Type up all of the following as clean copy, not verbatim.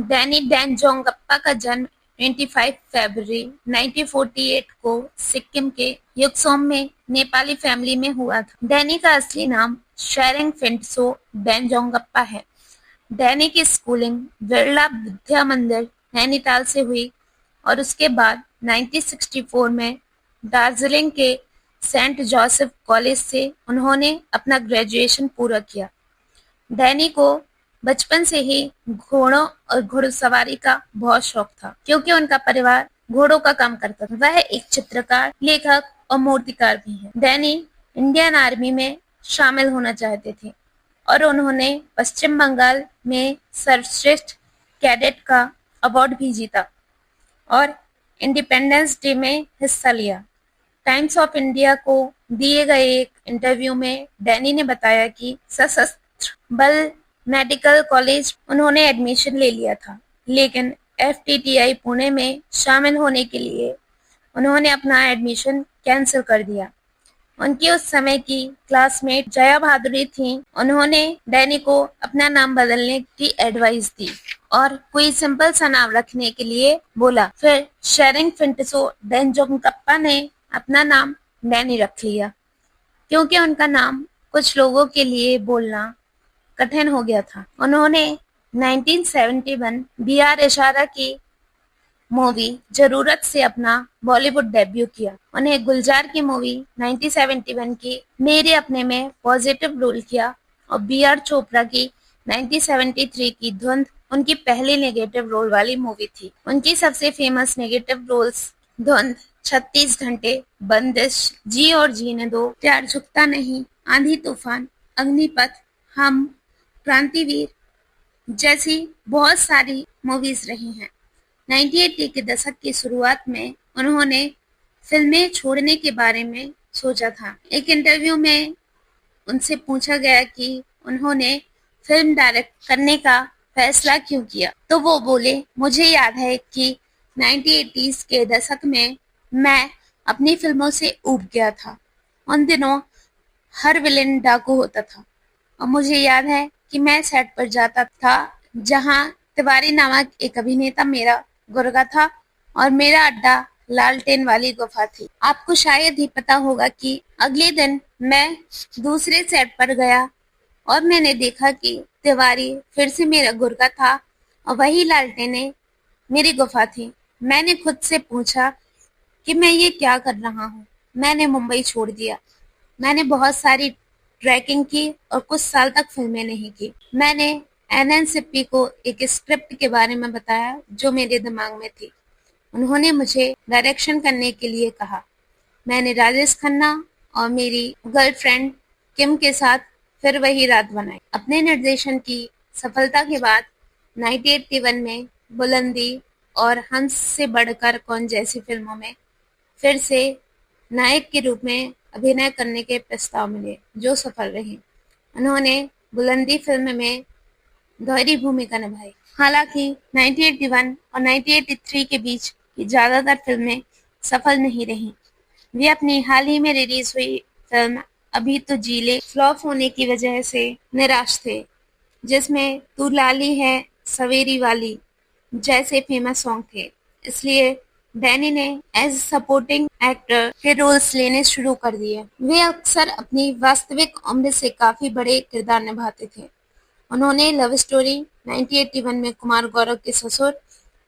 Danny डेंजोंगप्पा का जन्म 25 फरवरी 1948 को सिक्किम के युकसोम में नेपाली फैमिली में हुआ था। डैनी का असली नाम शेरिंग फिंटसो डेंजोंगप्पा है। डैनी की स्कूलिंग बिरला विद्या मंदिर नैनीताल से हुई और उसके बाद 1964 में दार्जिलिंग के सेंट जोसेफ कॉलेज से उन्होंने अपना ग्रेजुएशन पूरा किया। डैनी को बचपन से ही घोड़ों और घुड़सवारी का बहुत शौक था, क्योंकि उनका परिवार घोड़ों का काम करता था। वह एक चित्रकार, लेखक और मूर्तिकार भी हैं। डैनी इंडियन आर्मी में शामिल होना चाहते थे और उन्होंने पश्चिम बंगाल में सर्वश्रेष्ठ कैडेट का अवार्ड भी जीता और इंडिपेंडेंस डे में हिस्सा लिया। टाइम्स ऑफ इंडिया को दिए गए एक इंटरव्यू में डैनी ने बताया कि सशस्त्र बल मेडिकल कॉलेज उन्होंने एडमिशन ले लिया था, लेकिन एफटीटीआई पुणे में शामिल होने के लिए उन्होंने अपना एडमिशन कैंसिल कर दिया। उनकी उस समय की क्लासमेट जया भादुरी थी। उन्होंने डैनी को अपना नाम बदलने की एडवाइस दी और कोई सिंपल सा नाम रखने के लिए बोला। फिर शेरिंग फिंटसो डेंजोंगप्पा ने अपना नाम डैनी रख लिया, क्योंकि उनका नाम कुछ लोगों के लिए बोलना कठिन हो गया था। उन्होंने 1971 बी आर इशारा की मूवी जरूरत से अपना बॉलीवुड डेब्यू किया। उन्हें गुलजार की मूवी 1971 की मेरे अपने में पॉजिटिव रोल किया और बी आर चोपड़ा की 1973 की धुंध उनकी पहली नेगेटिव रोल वाली मूवी थी। उनकी सबसे फेमस नेगेटिव रोल्स धुंध, 36 घंटे, बंदिश, जी और जीने दो, प्यार झुकता नहीं, आंधी तूफान, अग्निपथ, हम, क्रांतिवीर जैसी बहुत सारी मूवीज रही हैं। 1980 के दशक की शुरुआत में उन्होंने फिल्में छोड़ने के बारे में सोचा था। एक इंटरव्यू में उनसे पूछा गया कि उन्होंने फिल्म डायरेक्ट करने का फैसला क्यों किया, तो वो बोले, मुझे याद है कि 1980s के दशक में मैं अपनी फिल्मों से ऊब गया था। उन दिनों हर विलेन डाकू होता था और मुझे याद है कि मैं सेट पर जाता था जहां तिवारी नामक एक अभिनेता मेरा गुर्गा था और मेरा अड्डा लालटेन वाली गुफा थी। आपको शायद ही पता होगा कि अगले दिन मैं दूसरे सेट पर गया और मैंने देखा कि तिवारी फिर से मेरा गुर्गा था और वही लालटेनें मेरी गुफा थी। मैंने खुद से पूछा कि मैं ये क्या कर रहा हूँ। मैंने मुंबई छोड़ दिया। मैंने बहुत सारी ट्रैकिंग की और कुछ साल तक फिल्में नहीं की। मैंने एनएनसीपी को एक स्क्रिप्ट के बारे में बताया जो मेरे दिमाग में थी। उन्होंने मुझे डायरेक्शन करने के लिए कहा। मैंने राजेश खन्ना और मेरी गर्लफ्रेंड किम के साथ फिर वही रात बनाई। अपने निर्देशन की सफलता के बाद 1981 में बुलंदी और हंस से बढ़कर कौन जैसी फिल्मों में फिर से नायक के रूप में अभिनय करने के प्रस्ताव मिले, जो सफल रही। उन्होंने बुलंदी फिल्म में दोहरी भूमिका निभाई। हालांकि 1981 और 1983 के बीच की ज्यादातर फिल्में सफल नहीं रहीं। वे अपनी हाल ही में रिलीज हुई फिल्म अभी तो जी ले फ्लॉप होने की वजह से निराश थे, जिसमें तू लाली है सवेरी वाली जैसे फेमस सॉन्ग थे। इसलिए डैनी ने एज सपोर्टिंग एक्टर के रोल्स लेने शुरू कर दिए। वे अक्सर अपनी वास्तविक उम्र से काफी बड़े किरदार निभाते थे। उन्होंने लव स्टोरी 1981 में कुमार गौरव के ससुर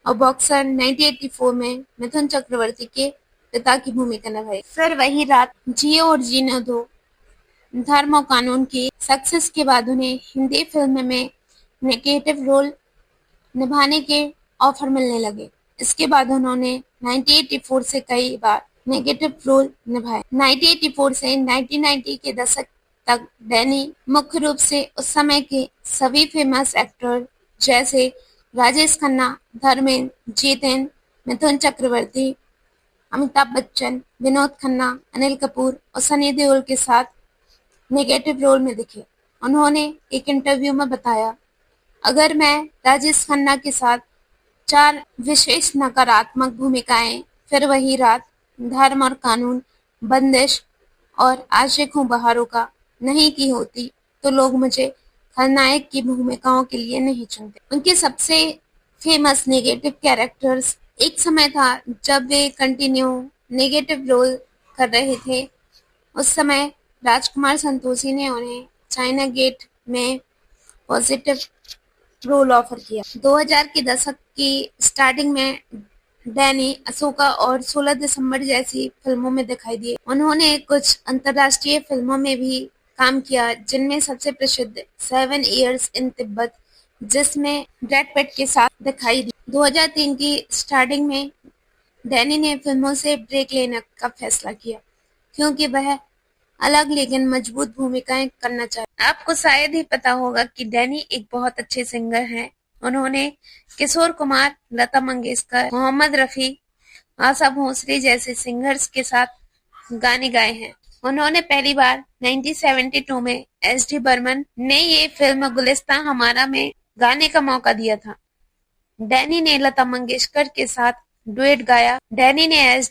और बॉक्सर 1984 में मिथुन चक्रवर्ती के पिता की भूमिका निभाई। फिर वही रात, जियो और जीने दो, धर्म और कानून की सक्सेस के बाद उन्हें हिंदी फिल्म में नेगेटिव रोल निभाने के ऑफर मिलने लगे। इसके बाद उन्होंने 1984 से कई बार नेगेटिव रोल निभाए। 1984 से 1990 के दशक तक डैनी मुख्य रूप से उस समय के सभी फेमस एक्टर जैसे राजेश खन्ना, धर्मेंद्र, जितेंद्र, मिथुन चक्रवर्ती, अमिताभ बच्चन, विनोद खन्ना, अनिल कपूर और सनी देओल के साथ नेगेटिव रोल में दिखे। उन्होंने एक इंटरव्यू में बताया, अगर मैं राजेश खन्ना के साथ 4 विशेष नकारात्मक भूमिकाएं फिर वही रात, धर्म और कानून, बंदिश और आशिक हूँ बहारों का नहीं की होती तो लोग मुझे खलनायक की भूमिकाओं के लिए नहीं चुनते। उनकी सबसे फेमस नेगेटिव कैरेक्टर्स। एक समय था जब वे कंटिन्यू नेगेटिव रोल कर रहे थे। उस समय राजकुमार संतोषी ने उन्हें चाइना गेट में पॉजिटिव रोल ऑफर किया। 2000 के दशक की स्टार्टिंग में डैनी अशोका और 16 दिसंबर जैसी फिल्मों में दिखाई दिए। उन्होंने कुछ अंतर्राष्ट्रीय फिल्मों में भी काम किया, जिनमें सबसे प्रसिद्ध 7 इयर्स इन तिब्बत, जिसमें ब्रैड पिट के साथ दिखाई दी। 2003 की स्टार्टिंग में डैनी ने फिल्मों से ब्रेक लेने का फैसला किया, क्योंकि वह अलग लेकिन मजबूत भूमिकाएं करना चाहते। आपको शायद ही पता होगा कि डैनी एक बहुत अच्छे सिंगर हैं। उन्होंने किशोर कुमार, लता मंगेशकर, मोहम्मद रफी, आशा भोसले जैसे सिंगर्स के साथ गाने गाए हैं। उन्होंने पहली बार 1972 में एस डी बर्मन ने ये फिल्म गुलिस्तां हमारा में गाने का मौका दिया था। डैनी ने लता मंगेशकर के साथ डुएट गाया। डैनी ने एस